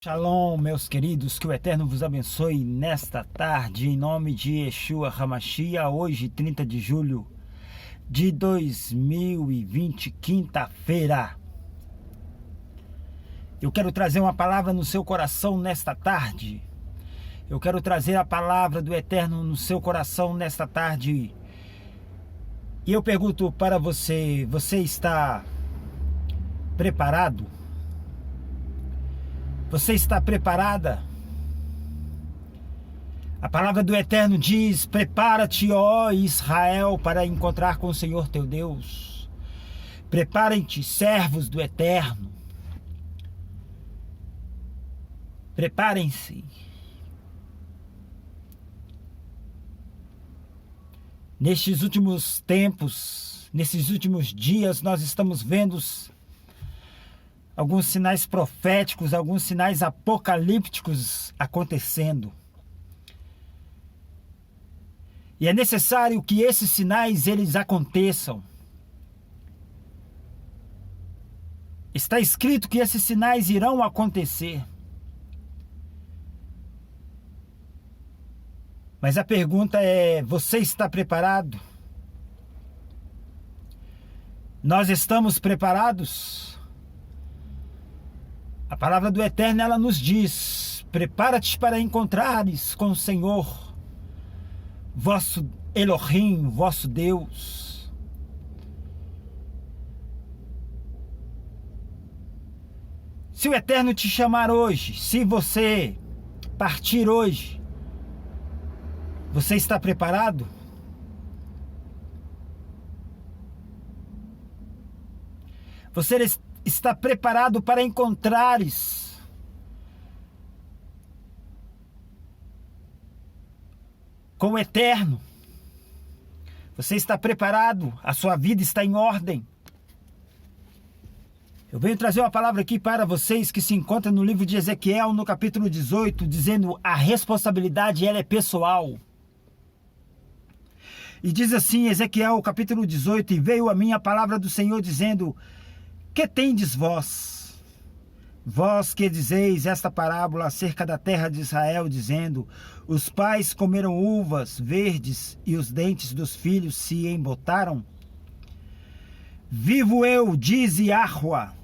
Shalom, meus queridos, que o Eterno vos abençoe nesta tarde, em nome de Yeshua HaMashiach, hoje 30 de julho de 2020, quinta-feira. Eu quero trazer uma palavra no seu coração nesta tarde. Eu quero trazer a palavra do Eterno no seu coração nesta tarde. E eu pergunto para você, você está preparado? Você está preparada? A palavra do Eterno diz: prepara-te, ó Israel, para encontrar com o Senhor teu Deus. Preparem-te, servos do Eterno. Preparem-se. Nestes últimos tempos, nesses últimos dias, nós estamos vendo alguns sinais proféticos, alguns sinais apocalípticos acontecendo. E é necessário que esses sinais eles aconteçam. Está escrito que esses sinais irão acontecer. Mas a pergunta é: você está preparado? Nós estamos preparados? A palavra do Eterno, ela nos diz: prepara-te para encontrares com o Senhor, vosso Elohim, vosso Deus. Se o Eterno te chamar hoje, se você partir hoje, você está preparado? Você está preparado para encontrares com o Eterno? Você está preparado? A sua vida está em ordem? Eu venho trazer uma palavra aqui para vocês que se encontra no livro de Ezequiel, no capítulo 18, dizendo: a responsabilidade ela é pessoal. E diz assim, Ezequiel capítulo 18: e veio a mim a palavra do Senhor dizendo: que tendes vós? Vós que dizeis esta parábola acerca da terra de Israel, dizendo: os pais comeram uvas verdes e os dentes dos filhos se embotaram? Vivo eu, diz Yahuwah,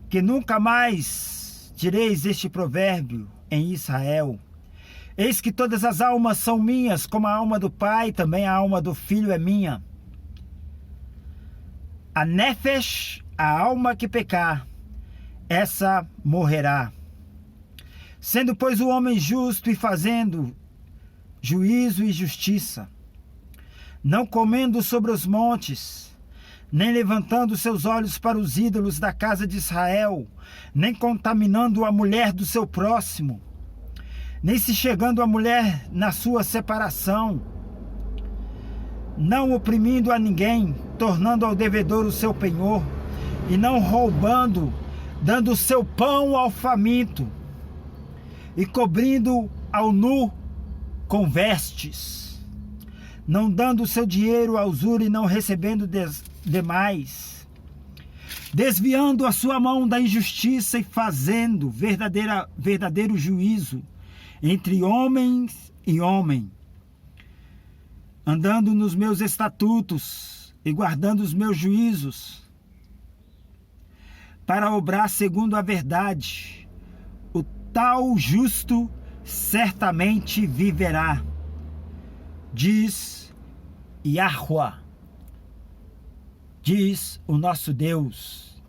que nunca mais direis este provérbio em Israel. Eis que todas as almas são minhas, como a alma do pai, também a alma do filho é minha. A Nefesh, a alma que pecar, essa morrerá. Sendo, pois, o homem justo e fazendo juízo e justiça, não comendo sobre os montes, nem levantando seus olhos para os ídolos da casa de Israel, nem contaminando a mulher do seu próximo, nem se chegando a mulher na sua separação, não oprimindo a ninguém, tornando ao devedor o seu penhor, e não roubando, dando o seu pão ao faminto, e cobrindo ao nu com vestes, não dando o seu dinheiro à usura e não recebendo demais, desviando a sua mão da injustiça e fazendo verdadeiro juízo entre homens e homem, andando nos meus estatutos e guardando os meus juízos, para obrar segundo a verdade, o tal justo certamente viverá, diz Yahuwah, diz o nosso Deus.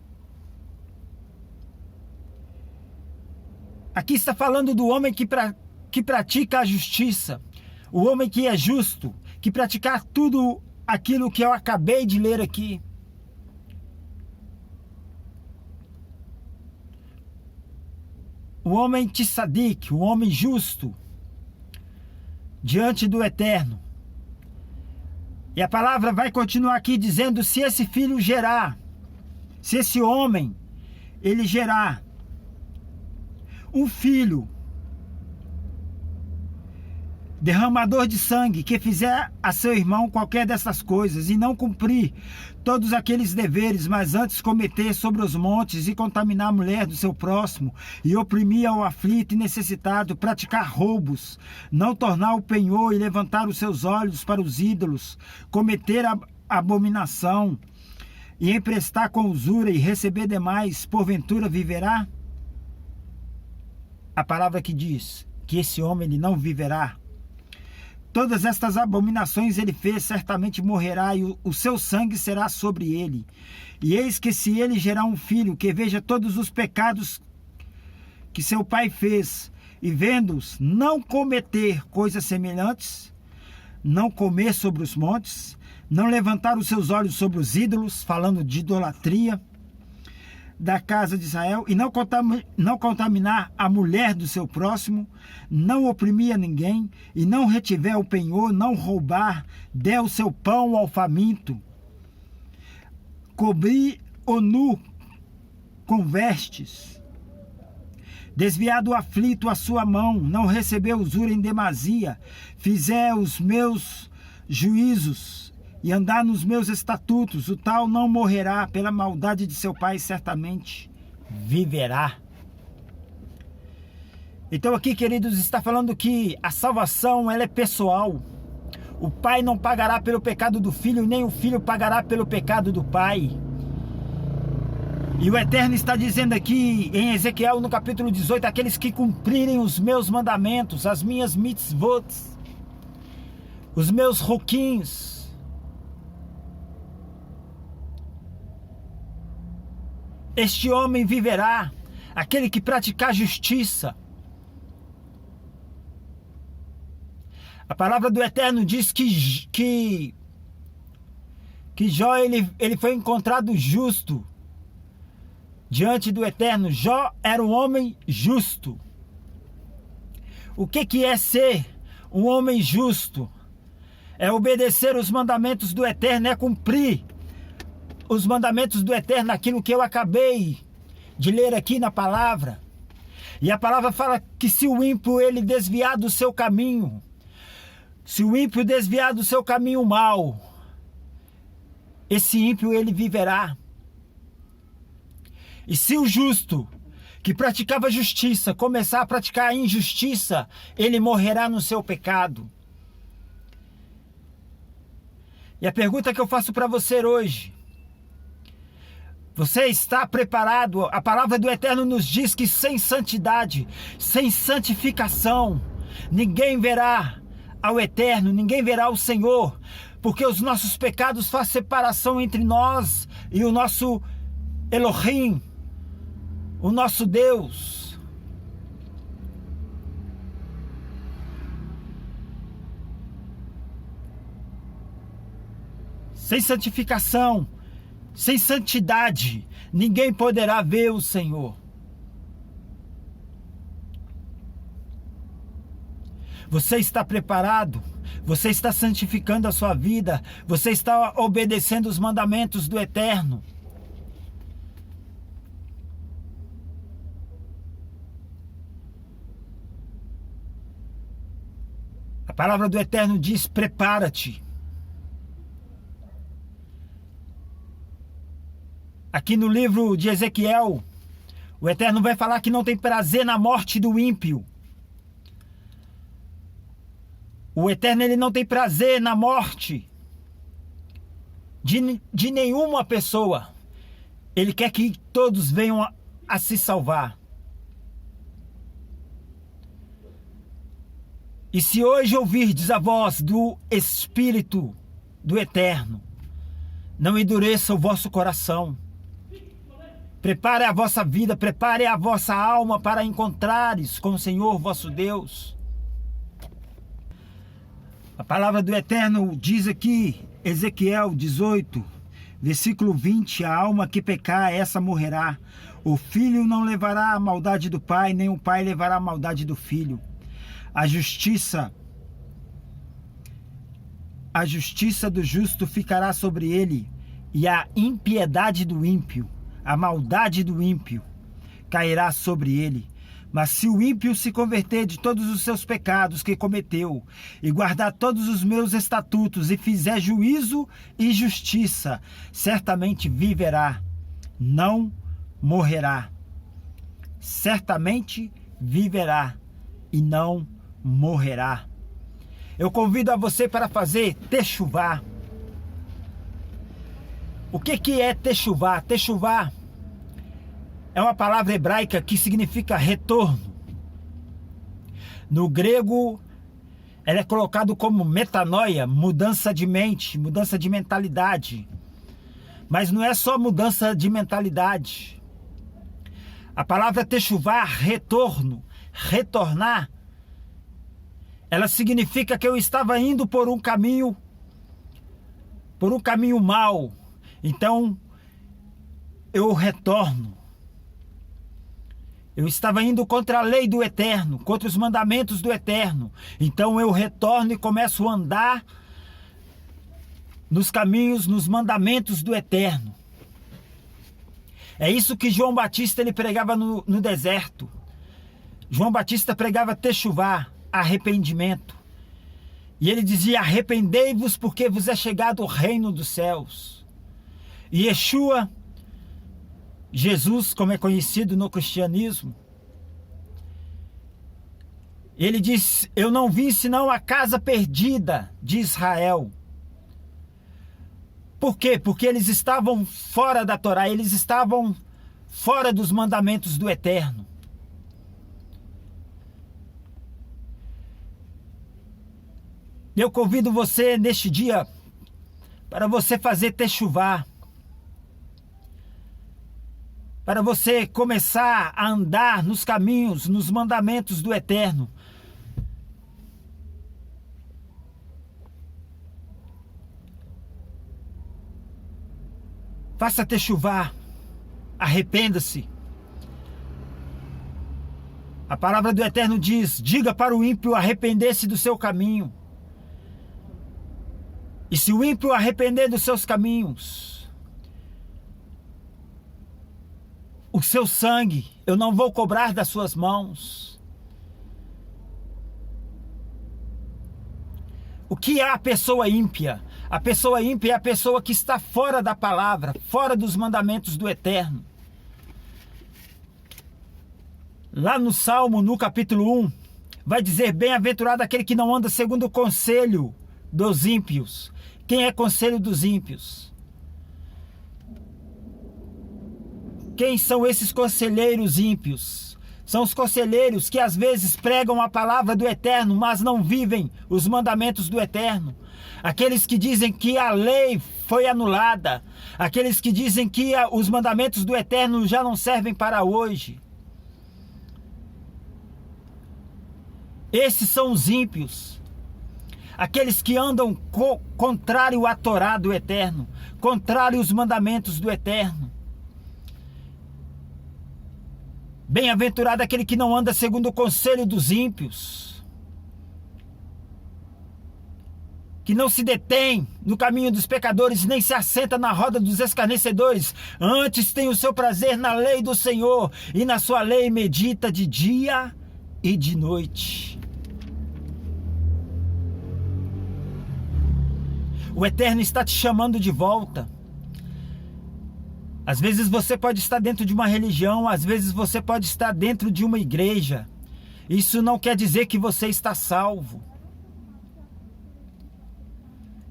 Aqui está falando do homem que pratica a justiça, o homem que é justo, que praticar tudo aquilo que eu acabei de ler aqui. O homem tzadik, o homem justo, diante do Eterno. E a palavra vai continuar aqui dizendo: se esse filho gerar, se esse homem, ele gerar um filho derramador de sangue, que fizer a seu irmão qualquer dessas coisas, e não cumprir todos aqueles deveres, mas antes cometer sobre os montes e contaminar a mulher do seu próximo, e oprimir ao aflito e necessitado, praticar roubos, não tornar o penhor e levantar os seus olhos para os ídolos, cometer a abominação, e emprestar com usura e receber demais, porventura viverá? A palavra que diz que esse homem ele não viverá. Todas estas abominações ele fez, certamente morrerá, e o seu sangue será sobre ele. E eis que se ele gerar um filho, que veja todos os pecados que seu pai fez, e vendo-os não cometer coisas semelhantes, não comer sobre os montes, não levantar os seus olhos sobre os ídolos, falando de idolatria da casa de Israel, e não contaminar a mulher do seu próximo, não oprimir a ninguém, e não retiver o penhor, não roubar, der o seu pão ao faminto, cobrir o nu com vestes, desviar do aflito a sua mão, não receber usura em demasia, fizer os meus juízos e andar nos meus estatutos, o tal não morrerá, pela maldade de seu pai certamente viverá. Então aqui, queridos, está falando que a salvação ela é pessoal. O pai não pagará pelo pecado do filho, nem o filho pagará pelo pecado do pai. E o Eterno está dizendo aqui em Ezequiel no capítulo 18, aqueles que cumprirem os meus mandamentos, as minhas mitzvot, os meus roquins, este homem viverá, aquele que praticar justiça. A palavra do Eterno diz que Jó ele foi encontrado justo diante do Eterno. Jó era um homem justo. O que é ser um homem justo? É obedecer os mandamentos do Eterno, é cumprir os mandamentos do Eterno, aquilo que eu acabei de ler aqui na palavra. E a palavra fala que se o ímpio ele desviar do seu caminho, se o ímpio desviar do seu caminho mau, esse ímpio ele viverá. E se o justo, que praticava justiça, começar a praticar a injustiça, ele morrerá no seu pecado. E a pergunta que eu faço para você hoje: você está preparado? A palavra do Eterno nos diz que sem santidade, sem santificação, ninguém verá ao Eterno, ninguém verá o Senhor, porque os nossos pecados fazem separação entre nós e o nosso Elohim, o nosso Deus. Sem santificação, sem santidade, ninguém poderá ver o Senhor. Você está preparado? Você está santificando a sua vida? Você está obedecendo os mandamentos do Eterno? A palavra do Eterno diz: prepara-te. Aqui no livro de Ezequiel, o Eterno vai falar que não tem prazer na morte do ímpio. O Eterno ele não tem prazer na morte de nenhuma pessoa. Ele quer que todos venham a se salvar. E se hoje ouvirdes a voz do Espírito do Eterno, não endureça o vosso coração. Prepare a vossa vida, prepare a vossa alma para encontrares com o Senhor vosso Deus. A palavra do Eterno diz aqui, Ezequiel 18, versículo 20, a alma que pecar, essa morrerá. O filho não levará a maldade do pai, nem o pai levará a maldade do filho. A justiça do justo ficará sobre ele, e a impiedade do ímpio, a maldade do ímpio cairá sobre ele. Mas se o ímpio se converter de todos os seus pecados que cometeu, e guardar todos os meus estatutos, e fizer juízo e justiça, certamente viverá, não morrerá. Certamente viverá e não morrerá. Eu convido a você para fazer techuvá. O que é techuvá? Techuvá é uma palavra hebraica que significa retorno. No grego, ela é colocado como metanoia, mudança de mente, mudança de mentalidade. Mas não é só mudança de mentalidade. A palavra techuvá, retorno, retornar, ela significa que eu estava indo por um caminho mau. Então, eu retorno. Eu estava indo contra a lei do Eterno, contra os mandamentos do Eterno. Então eu retorno e começo a andar nos caminhos, nos mandamentos do Eterno. É isso que João Batista ele pregava no deserto. João Batista pregava techuvá, arrependimento. E ele dizia: arrependei-vos porque vos é chegado o reino dos céus. E Yeshua, Jesus, como é conhecido no cristianismo, ele diz: eu não vim senão a casa perdida de Israel. Por quê? Porque eles estavam fora da Torá, eles estavam fora dos mandamentos do Eterno. Eu convido você neste dia para você fazer techuvá, para você começar a andar nos caminhos, nos mandamentos do Eterno. Faça techuvá, arrependa-se. A palavra do Eterno diz: diga para o ímpio arrepender-se do seu caminho. E se o ímpio arrepender dos seus caminhos, o seu sangue eu não vou cobrar das suas mãos. O que é a pessoa ímpia? A pessoa ímpia é a pessoa que está fora da palavra, fora dos mandamentos do Eterno. Lá no Salmo, no capítulo 1, vai dizer: bem-aventurado aquele que não anda segundo o conselho dos ímpios. Quem é conselho dos ímpios? Quem são esses conselheiros ímpios? São os conselheiros que às vezes pregam a palavra do Eterno, mas não vivem os mandamentos do Eterno. Aqueles que dizem que a lei foi anulada. Aqueles que dizem que os mandamentos do Eterno já não servem para hoje. Esses são os ímpios. Aqueles que andam contrário à Torá do Eterno, contrário aos mandamentos do Eterno. Bem-aventurado aquele que não anda segundo o conselho dos ímpios, que não se detém no caminho dos pecadores, nem se assenta na roda dos escarnecedores. Antes tem o seu prazer na lei do Senhor, e na sua lei medita de dia e de noite. O Eterno está te chamando de volta. Às vezes você pode estar dentro de uma religião, às vezes você pode estar dentro de uma igreja. Isso não quer dizer que você está salvo.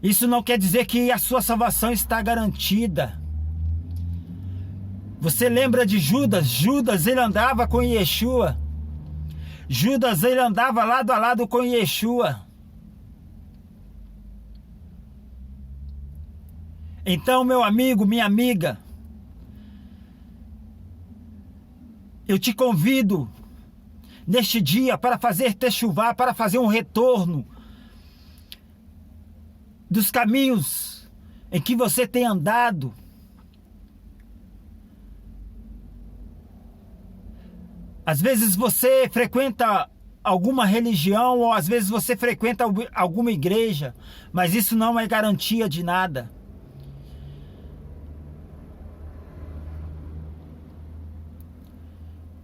Isso não quer dizer que a sua salvação está garantida. Você lembra de Judas? Judas, ele andava com Yeshua. Judas, ele andava lado a lado com Yeshua. Então, meu amigo, minha amiga, eu te convido neste dia para fazer techuvá, para fazer um retorno dos caminhos em que você tem andado. Às vezes você frequenta alguma religião, ou às vezes você frequenta alguma igreja, mas isso não é garantia de nada.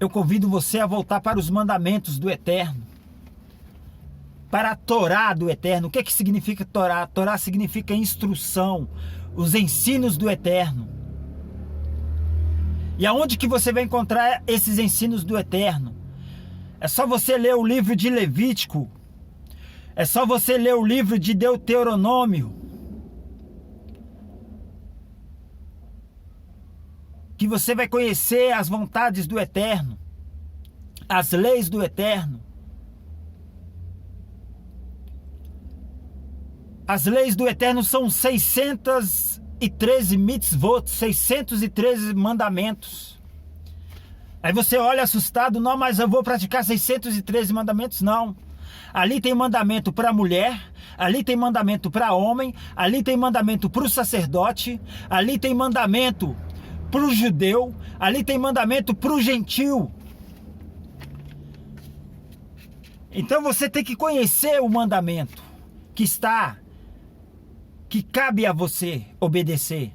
eu convido você a voltar para os mandamentos do Eterno, para a Torá do Eterno. O que que significa Torá? Torá significa instrução, os ensinos do Eterno. E aonde que você vai encontrar esses ensinos do Eterno? É só você ler o livro de Levítico, é só você ler o livro de Deuteronômio, que você vai conhecer as vontades do Eterno, as leis do Eterno. As leis do Eterno são 613 mitzvot, 613 mandamentos. Aí você olha assustado, não, mas eu vou praticar 613 mandamentos? Não. Ali tem mandamento para mulher, ali tem mandamento para homem, ali tem mandamento para o sacerdote, ali tem mandamento para o judeu, ali tem mandamento para o gentil. Então você tem que conhecer o mandamento que cabe a você obedecer.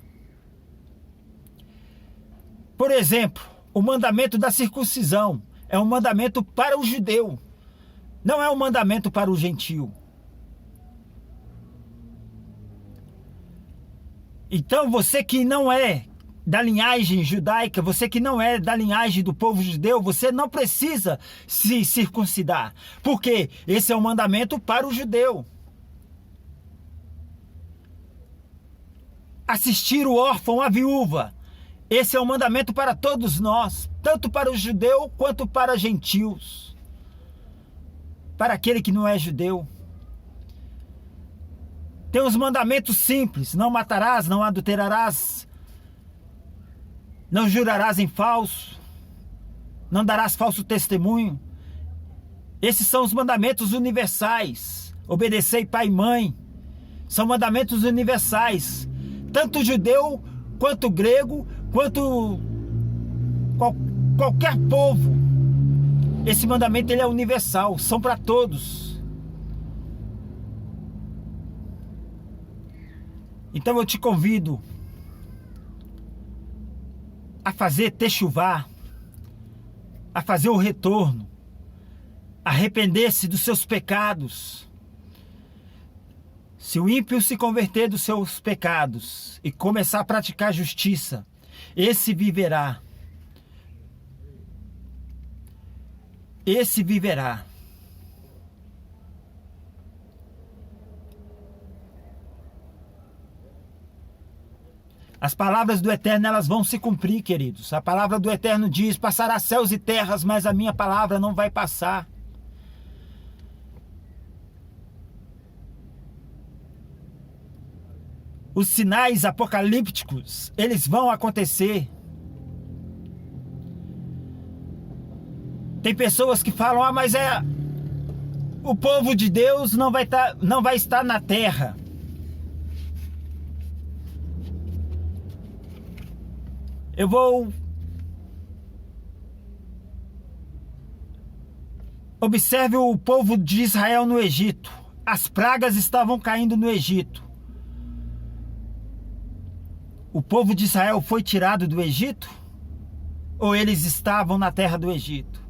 Por exemplo, o mandamento da circuncisão é um mandamento para o judeu, não é um mandamento para o gentil. Então você que não é da linhagem judaica, você que não é da linhagem do povo judeu, você não precisa se circuncidar, porque esse é um mandamento para o judeu. Assistir o órfão, a viúva, esse é um mandamento para todos nós, tanto para o judeu quanto para gentios, para aquele que não é judeu. Tem os mandamentos simples: não matarás, não adulterarás, não jurarás em falso, não darás falso testemunho. Esses são os mandamentos universais. Obedecei pai e mãe. São mandamentos universais. Tanto judeu, quanto grego, quanto qualquer povo. Esse mandamento ele é universal. São para todos. Então eu te convido a fazer techuvá, a fazer o retorno, arrepender-se dos seus pecados. Se o ímpio se converter dos seus pecados e começar a praticar justiça, esse viverá. Esse viverá. As palavras do Eterno, elas vão se cumprir, queridos. A palavra do Eterno diz: passará céus e terras, mas a minha palavra não vai passar. Os sinais apocalípticos, eles vão acontecer. Tem pessoas que falam: ah, mas o povo de Deus não vai estar na terra. Eu vou observe o povo de Israel no Egito. As pragas estavam caindo no Egito. O povo de Israel foi tirado do Egito? Ou eles estavam na terra do Egito?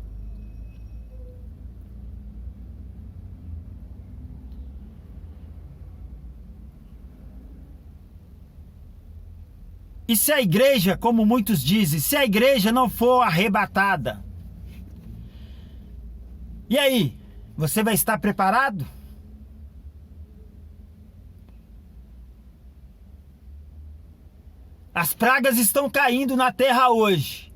E se a igreja, como muitos dizem, se a igreja não for arrebatada? E aí, você vai estar preparado? As pragas estão caindo na terra hoje.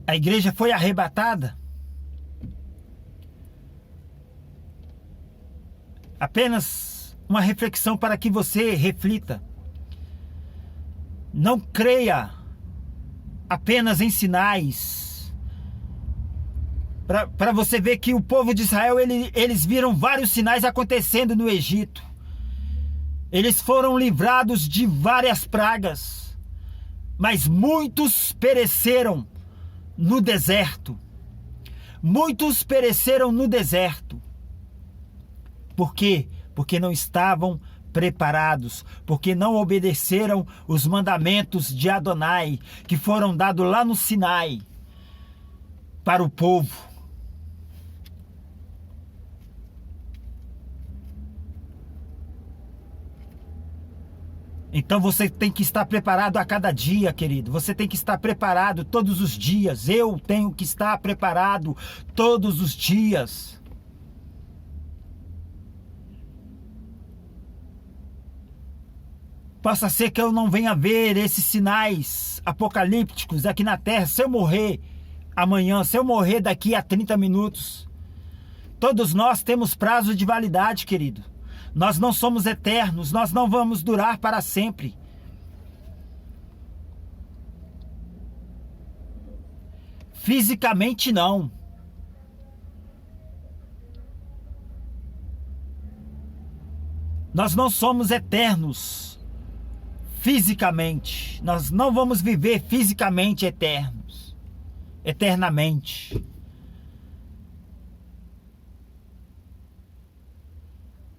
A igreja foi arrebatada? Apenas uma reflexão para que você reflita. Não creia apenas em sinais. Para você ver que o povo de Israel, eles viram vários sinais acontecendo no Egito. Eles foram livrados de várias pragas, mas muitos pereceram no deserto. Muitos pereceram no deserto. Por quê? Porque não estavam preparados, porque não obedeceram os mandamentos de Adonai, que foram dados lá no Sinai para o povo. Então você tem que estar preparado a cada dia, querido. Você tem que estar preparado todos os dias. Eu tenho que estar preparado todos os dias. Possa ser que eu não venha ver esses sinais apocalípticos aqui na Terra se eu morrer amanhã, se eu morrer daqui a 30 minutos. Todos nós temos prazo de validade, querido. Nós não somos eternos, nós não vamos durar para sempre. Fisicamente não. Nós não somos eternos fisicamente. Nós não vamos viver fisicamente eternos, eternamente.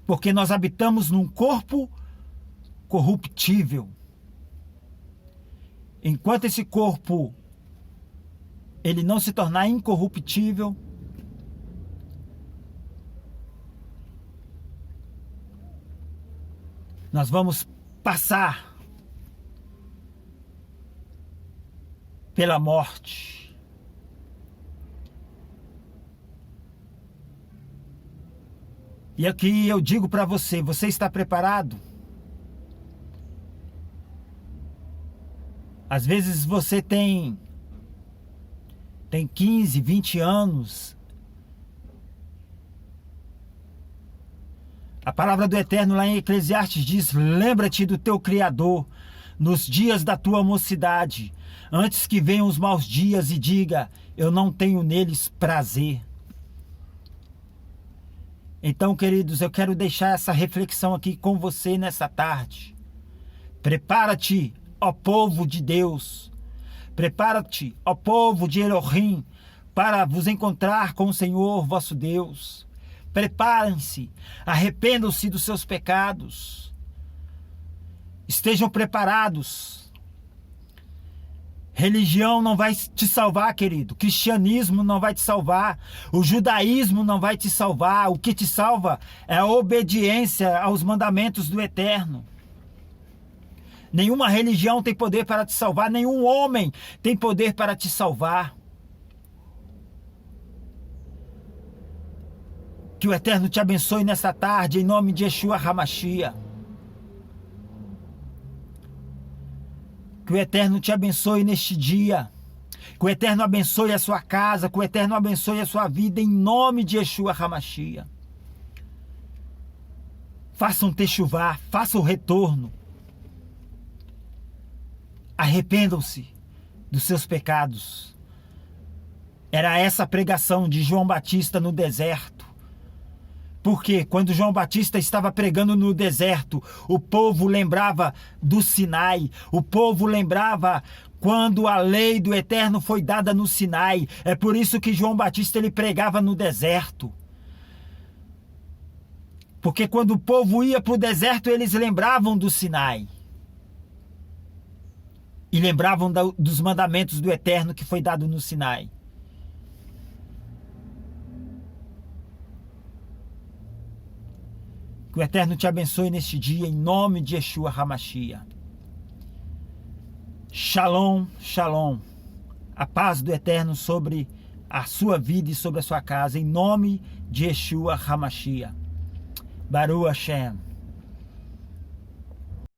Porque nós habitamos num corpo corruptível. Enquanto esse corpo ele não se tornar incorruptível, nós vamos passar pela morte. E aqui eu digo para você, você está preparado? Às vezes você tem 15, 20 anos. A palavra do Eterno lá em Eclesiastes diz: lembra-te do teu Criador nos dias da tua mocidade, antes que venham os maus dias e diga, eu não tenho neles prazer. Então, queridos, eu quero deixar essa reflexão aqui com você nessa tarde. Prepara-te, ó povo de Deus. Prepara-te, ó povo de Elohim, para vos encontrar com o Senhor vosso Deus. Preparem-se, arrependam-se dos seus pecados. Estejam preparados. Religião não vai te salvar, querido. Cristianismo não vai te salvar. O judaísmo não vai te salvar. O que te salva é a obediência aos mandamentos do Eterno. Nenhuma religião tem poder para te salvar. Nenhum homem tem poder para te salvar. Que o Eterno te abençoe nessa tarde, em nome de Yeshua HaMashiach. Que o Eterno te abençoe neste dia. Que o Eterno abençoe a sua casa. Que o Eterno abençoe a sua vida, em nome de Yeshua HaMashiach. Faça um techuvá, faça o retorno. Arrependam-se dos seus pecados. Era essa a pregação de João Batista no deserto. Porque quando João Batista estava pregando no deserto, o povo lembrava do Sinai, o povo lembrava quando a lei do Eterno foi dada no Sinai. É por isso que João Batista ele pregava no deserto. Porque quando o povo ia para o deserto, eles lembravam do Sinai. E lembravam dos mandamentos do Eterno que foi dado no Sinai. Que o Eterno te abençoe neste dia, em nome de Yeshua HaMashiach. Shalom, shalom. A paz do Eterno sobre a sua vida e sobre a sua casa, em nome de Yeshua HaMashiach. Baruch Hashem.